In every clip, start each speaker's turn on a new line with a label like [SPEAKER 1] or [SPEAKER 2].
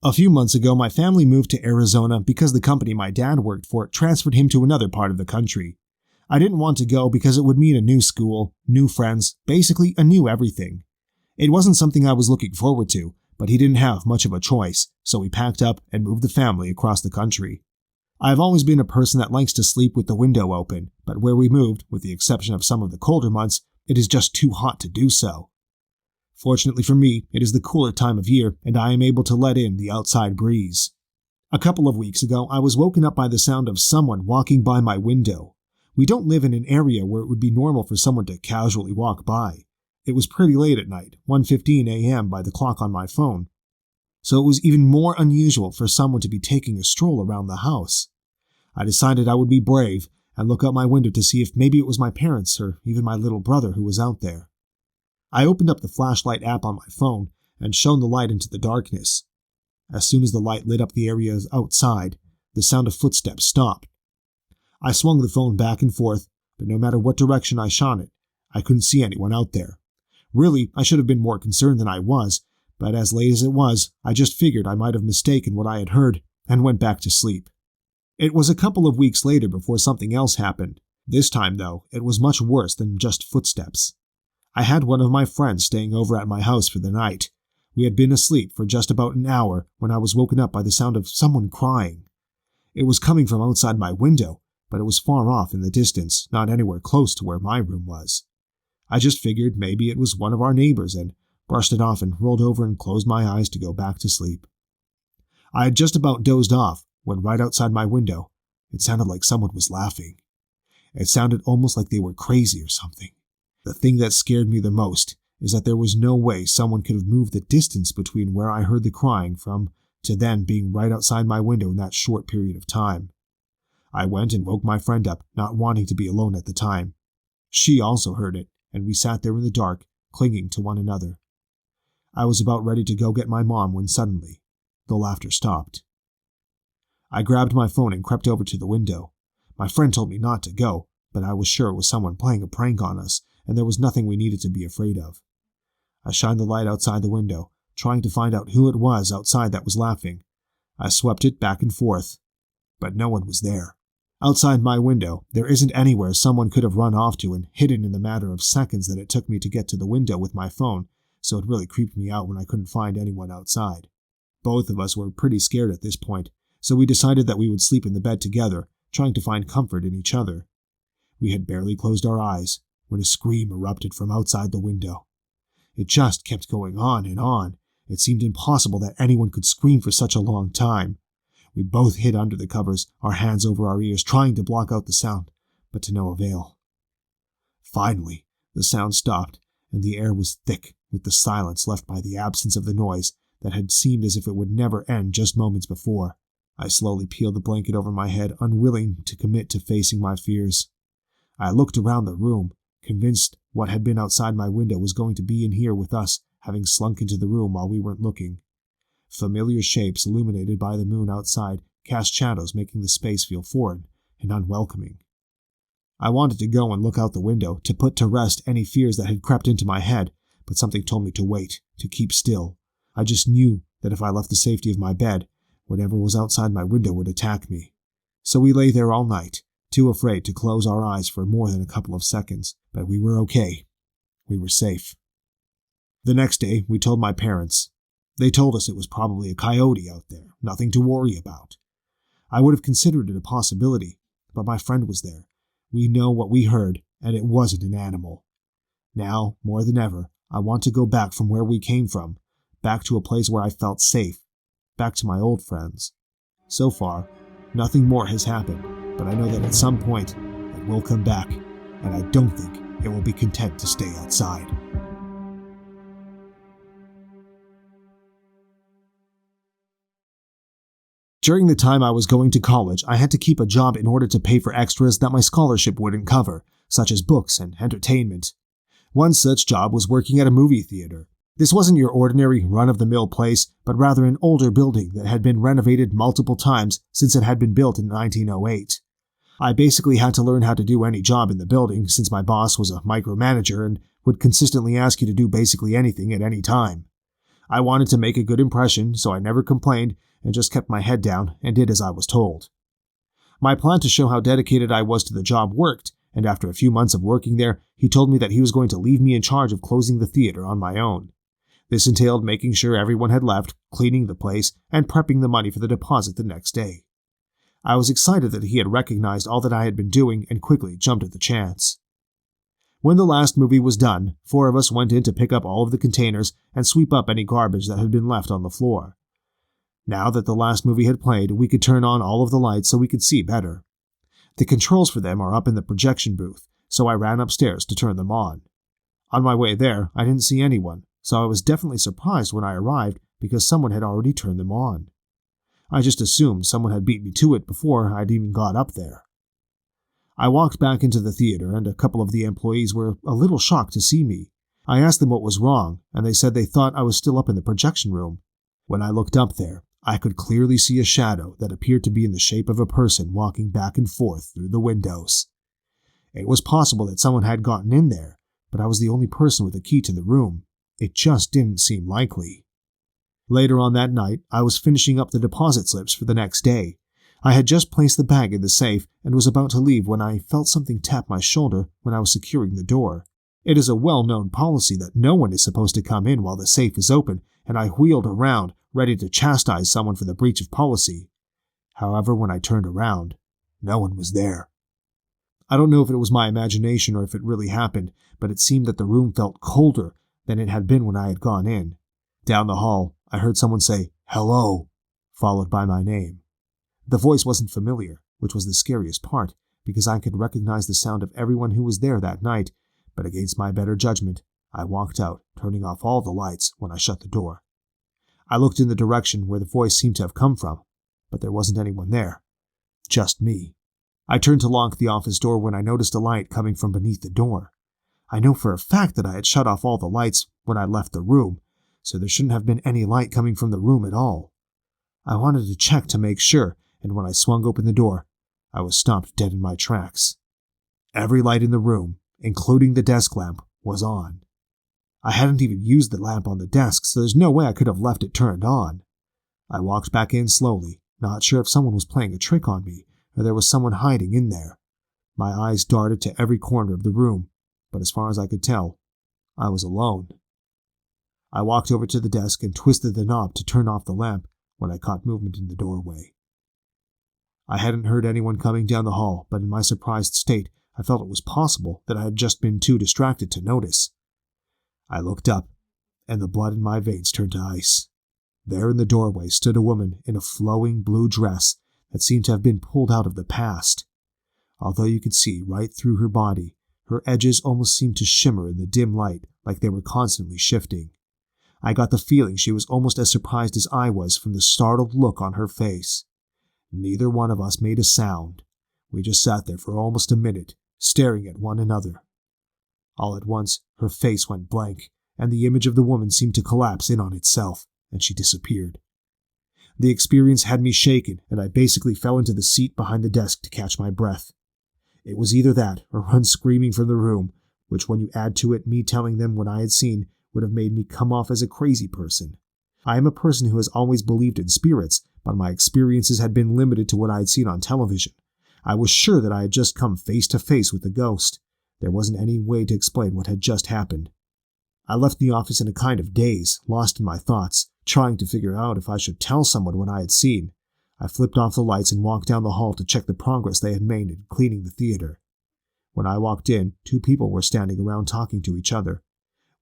[SPEAKER 1] A few months ago, my family moved to Arizona because the company my dad worked for transferred him to another part of the country. I didn't want to go because it would mean a new school, new friends, basically a new everything. It wasn't something I was looking forward to, but he didn't have much of a choice, so we packed up and moved the family across the country. I've always been a person that likes to sleep with the window open, but where we moved, with the exception of some of the colder months, it is just too hot to do so. Fortunately for me, it is the cooler time of year, and I am able to let in the outside breeze. A couple of weeks ago, I was woken up by the sound of someone walking by my window. We don't live in an area where it would be normal for someone to casually walk by. It was pretty late at night, 1:15 a.m. by the clock on my phone, so it was even more unusual for someone to be taking a stroll around the house. I decided I would be brave and look out my window to see if maybe it was my parents or even my little brother who was out there. I opened up the flashlight app on my phone and shone the light into the darkness. As soon as the light lit up the areas outside, the sound of footsteps stopped. I swung the phone back and forth, but no matter what direction I shone it, I couldn't see anyone out there. Really, I should have been more concerned than I was, but as late as it was, I just figured I might have mistaken what I had heard and went back to sleep. It was a couple of weeks later before something else happened. This time, though, it was much worse than just footsteps. I had one of my friends staying over at my house for the night. We had been asleep for just about an hour when I was woken up by the sound of someone crying. It was coming from outside my window, but it was far off in the distance, not anywhere close to where my room was. I just figured maybe it was one of our neighbors and brushed it off and rolled over and closed my eyes to go back to sleep. I had just about dozed off when right outside my window, it sounded like someone was laughing. It sounded almost like they were crazy or something. The thing that scared me the most is that there was no way someone could have moved the distance between where I heard the crying from to then being right outside my window in that short period of time. I went and woke my friend up, not wanting to be alone at the time. She also heard it, and we sat there in the dark, clinging to one another. I was about ready to go get my mom when suddenly, the laughter stopped. I grabbed my phone and crept over to the window. My friend told me not to go, but I was sure it was someone playing a prank on us, and there was nothing we needed to be afraid of. I shined the light outside the window, trying to find out who it was outside that was laughing. I swept it back and forth, but no one was there. Outside my window, there isn't anywhere someone could have run off to and hidden in the matter of seconds that it took me to get to the window with my phone, so it really creeped me out when I couldn't find anyone outside. Both of us were pretty scared at this point, so we decided that we would sleep in the bed together, trying to find comfort in each other. We had barely closed our eyes when a scream erupted from outside the window. It just kept going on and on. It seemed impossible that anyone could scream for such a long time. We both hid under the covers, our hands over our ears, trying to block out the sound, but to no avail. Finally, the sound stopped, and the air was thick with the silence left by the absence of the noise that had seemed as if it would never end just moments before. I slowly peeled the blanket over my head, unwilling to commit to facing my fears. I looked around the room, convinced what had been outside my window was going to be in here with us, having slunk into the room while we weren't looking. Familiar shapes illuminated by the moon outside cast shadows, making the space feel foreign and unwelcoming. I wanted to go and look out the window to put to rest any fears that had crept into my head, but something told me to wait, to keep still. I just knew that if I left the safety of my bed, whatever was outside my window would attack me. So we lay there all night, too afraid to close our eyes for more than a couple of seconds, but we were okay. We were safe. The next day, we told my parents. They told us it was probably a coyote out there, nothing to worry about. I would have considered it a possibility, but my friend was there. We know what we heard, and it wasn't an animal. Now, more than ever, I want to go back from where we came from, back to a place where I felt safe, back to my old friends. So far, nothing more has happened, but I know that at some point, it will come back, and I don't think it will be content to stay outside. During the time I was going to college, I had to keep a job in order to pay for extras that my scholarship wouldn't cover, such as books and entertainment. One such job was working at a movie theater. This wasn't your ordinary run-of-the-mill place, but rather an older building that had been renovated multiple times since it had been built in 1908. I basically had to learn how to do any job in the building since my boss was a micromanager and would consistently ask you to do basically anything at any time. I wanted to make a good impression, so I never complained and just kept my head down and did as I was told. My plan to show how dedicated I was to the job worked, and after a few months of working there, he told me that he was going to leave me in charge of closing the theater on my own. This entailed making sure everyone had left, cleaning the place, and prepping the money for the deposit the next day. I was excited that he had recognized all that I had been doing and quickly jumped at the chance. When the last movie was done, 4 of us went in to pick up all of the containers and sweep up any garbage that had been left on the floor. Now that the last movie had played, we could turn on all of the lights so we could see better. The controls for them are up in the projection booth, so I ran upstairs to turn them on. On my way there, I didn't see anyone, so I was definitely surprised when I arrived because someone had already turned them on. I just assumed someone had beat me to it before I'd even got up there. I walked back into the theater, and a couple of the employees were a little shocked to see me. I asked them what was wrong, and they said they thought I was still up in the projection room. When I looked up there, I could clearly see a shadow that appeared to be in the shape of a person walking back and forth through the windows. It was possible that someone had gotten in there, but I was the only person with a key to the room. It just didn't seem likely. Later on that night, I was finishing up the deposit slips for the next day. I had just placed the bag in the safe and was about to leave when I felt something tap my shoulder when I was securing the door. It is a well-known policy that no one is supposed to come in while the safe is open, and I wheeled around, ready to chastise someone for the breach of policy. However, when I turned around, no one was there. I don't know if it was my imagination or if it really happened, but it seemed that the room felt colder than it had been when I had gone in. Down the hall, I heard someone say, "Hello," followed by my name. The voice wasn't familiar, which was the scariest part, because I could recognize the sound of everyone who was there that night, but against my better judgment, I walked out, turning off all the lights when I shut the door. I looked in the direction where the voice seemed to have come from, but there wasn't anyone there. Just me. I turned to lock the office door when I noticed a light coming from beneath the door. I know for a fact that I had shut off all the lights when I left the room, so there shouldn't have been any light coming from the room at all. I wanted to check to make sure, and when I swung open the door, I was stopped dead in my tracks. Every light in the room, including the desk lamp, was on. I hadn't even used the lamp on the desk, so there's no way I could have left it turned on. I walked back in slowly, not sure if someone was playing a trick on me, or there was someone hiding in there. My eyes darted to every corner of the room, but as far as I could tell, I was alone. I walked over to the desk and twisted the knob to turn off the lamp when I caught movement in the doorway. I hadn't heard anyone coming down the hall, but in my surprised state, I felt it was possible that I had just been too distracted to notice. I looked up, and the blood in my veins turned to ice. There in the doorway stood a woman in a flowing blue dress that seemed to have been pulled out of the past. Although you could see right through her body, her edges almost seemed to shimmer in the dim light like they were constantly shifting. I got the feeling she was almost as surprised as I was from the startled look on her face. Neither one of us made a sound. We just sat there for almost a minute, staring at one another. All at once, her face went blank, and the image of the woman seemed to collapse in on itself, and she disappeared. The experience had me shaken, and I basically fell into the seat behind the desk to catch my breath. It was either that or run screaming from the room, which when you add to it me telling them what I had seen would have made me come off as a crazy person. I am a person who has always believed in spirits, but my experiences had been limited to what I had seen on television. I was sure that I had just come face to face with a ghost. There wasn't any way to explain what had just happened. I left the office in a kind of daze, lost in my thoughts, trying to figure out if I should tell someone what I had seen. I flipped off the lights and walked down the hall to check the progress they had made in cleaning the theater. When I walked in, 2 people were standing around talking to each other.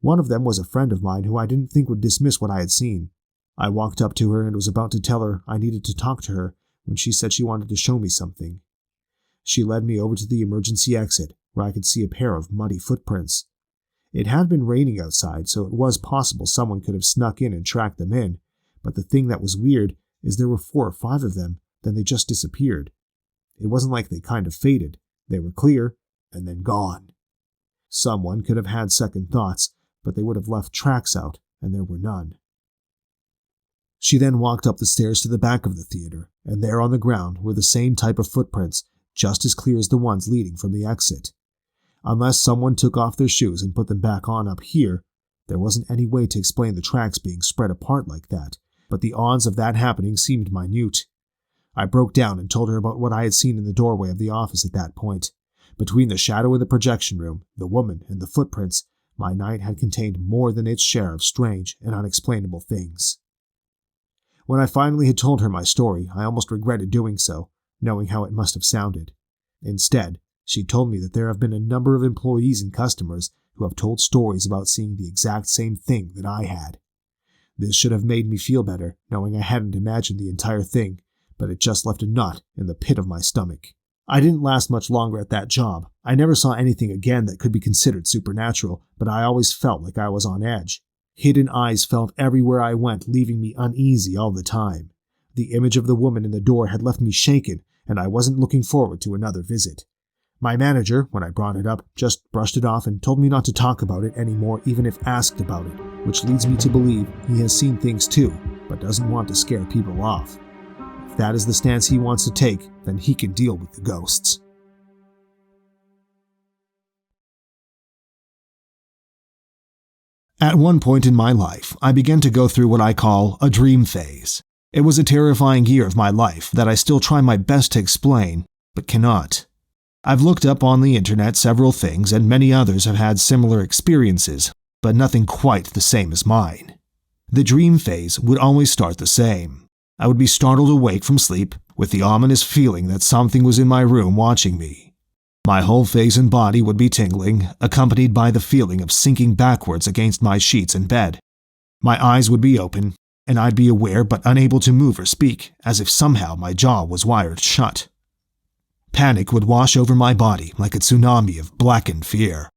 [SPEAKER 1] One of them was a friend of mine who I didn't think would dismiss what I had seen. I walked up to her and was about to tell her I needed to talk to her when she said she wanted to show me something. She led me over to the emergency exit, where I could see a pair of muddy footprints. It had been raining outside, so it was possible someone could have snuck in and tracked them in, but the thing that was weird is there were 4 or 5 of them, then they just disappeared. It wasn't like they kind of faded. They were clear, and then gone. Someone could have had second thoughts, but they would have left tracks out, and there were none. She then walked up the stairs to the back of the theater, and there on the ground were the same type of footprints, just as clear as the ones leading from the exit. Unless someone took off their shoes and put them back on up here, There wasn't any way to explain the tracks being spread apart like that, but the odds of that happening seemed minute. I broke down and told her about what I had seen in the doorway of the office at that point. Between the shadow in the projection room, the woman, and the footprints, my night had contained more than its share of strange and unexplainable things. When I finally had told her my story, I almost regretted doing so, knowing how it must have sounded. Instead, she told me that there have been a number of employees and customers who have told stories about seeing the exact same thing that I had. This should have made me feel better, knowing I hadn't imagined the entire thing, but it just left a knot in the pit of my stomach. I didn't last much longer at that job. I never saw anything again that could be considered supernatural, but I always felt like I was on edge. Hidden eyes felt everywhere I went, leaving me uneasy all the time. The image of the woman in the door had left me shaken, and I wasn't looking forward to another visit. My manager, when I brought it up, just brushed it off and told me not to talk about it anymore even if asked about it, which leads me to believe he has seen things too, but doesn't want to scare people off. If that is the stance he wants to take, then he can deal with the ghosts. At one point in my life, I began to go through what I call a dream phase. It was a terrifying year of my life that I still try my best to explain, but cannot. I've looked up on the internet several things, and many others have had similar experiences, but nothing quite the same as mine. The dream phase would always start the same. I would be startled awake from sleep with the ominous feeling that something was in my room watching me. My whole face and body would be tingling, accompanied by the feeling of sinking backwards against my sheets in bed. My eyes would be open, and I'd be aware but unable to move or speak, as if somehow my jaw was wired shut. Panic would wash over my body like a tsunami of blackened fear.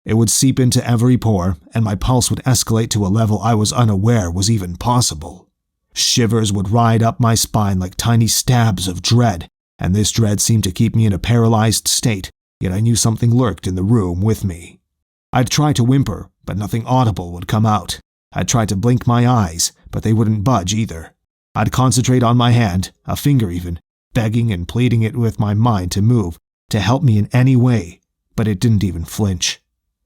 [SPEAKER 1] It would seep into every pore, and my pulse would escalate to a level I was unaware was even possible. Shivers would ride up my spine like tiny stabs of dread, and this dread seemed to keep me in a paralyzed state, yet I knew something lurked in the room with me. I'd try to whimper, but nothing audible would come out. I'd try to blink my eyes, but they wouldn't budge either. I'd concentrate on my hand, a finger even, begging and pleading it with my mind to move, to help me in any way, but it didn't even flinch.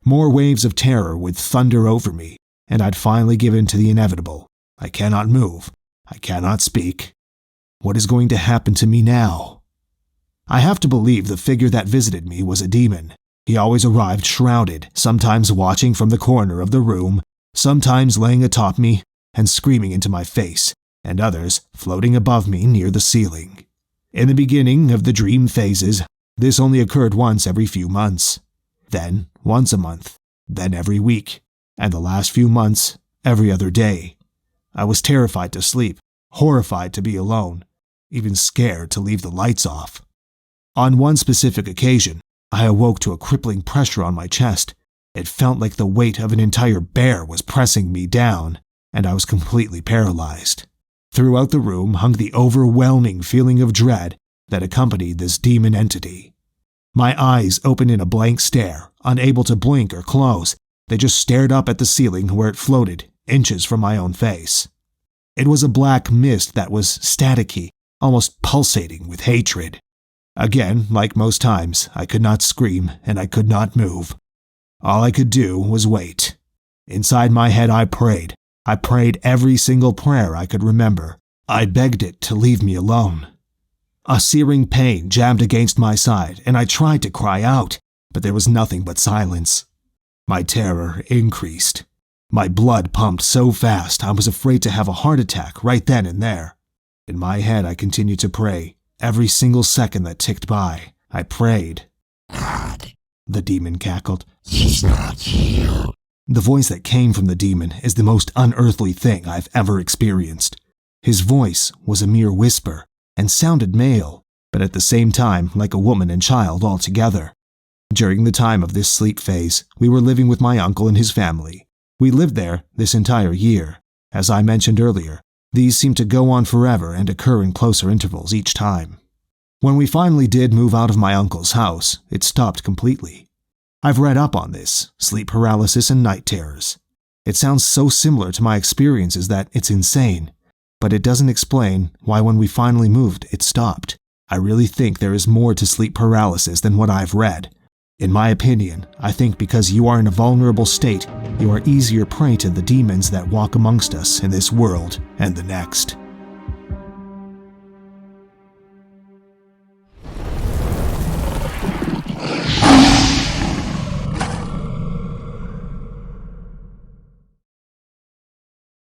[SPEAKER 1] More waves of terror would thunder over me, and I'd finally give in to the inevitable. I cannot move. I cannot speak. What is going to happen to me now? I have to believe the figure that visited me was a demon. He always arrived shrouded, sometimes watching from the corner of the room, sometimes laying atop me and screaming into my face, and others floating above me near the ceiling. In the beginning of the dream phases, this only occurred once every few months. Then, once a month. Then every week. And the last few months, every other day. I was terrified to sleep, horrified to be alone, even scared to leave the lights off. On one specific occasion, I awoke to a crippling pressure on my chest. It felt like the weight of an entire bear was pressing me down, and I was completely paralyzed. Throughout the room hung the overwhelming feeling of dread that accompanied this demon entity. My eyes opened in a blank stare, unable to blink or close. They just stared up at the ceiling where it floated, inches from my own face. It was a black mist that was staticky, almost pulsating with hatred. Again, like most times, I could not scream and I could not move. All I could do was wait. Inside my head I prayed. I prayed every single prayer I could remember. I begged it to leave me alone. A searing pain jammed against my side, and I tried to cry out, but there was nothing but silence. My terror increased. My blood pumped so fast I was afraid to have a heart attack right then and there. In my head I continued to pray. Every single second that ticked by, I prayed.
[SPEAKER 2] God,
[SPEAKER 1] the demon cackled.
[SPEAKER 2] he's not you.
[SPEAKER 1] The voice that came from the demon is the most unearthly thing I've ever experienced. His voice was a mere whisper and sounded male, but at the same time like a woman and child altogether. During the time of this sleep phase, we were living with my uncle and his family. We lived there this entire year. As I mentioned earlier, these seemed to go on forever and occur in closer intervals each time. When we finally did move out of my uncle's house, it stopped completely. I've read up on this, sleep paralysis and night terrors. It sounds so similar to my experiences that it's insane, but it doesn't explain why when we finally moved, it stopped. I really think there is more to sleep paralysis than what I've read. In my opinion, I think because you are in a vulnerable state, you are easier prey to the demons that walk amongst us in this world and the next.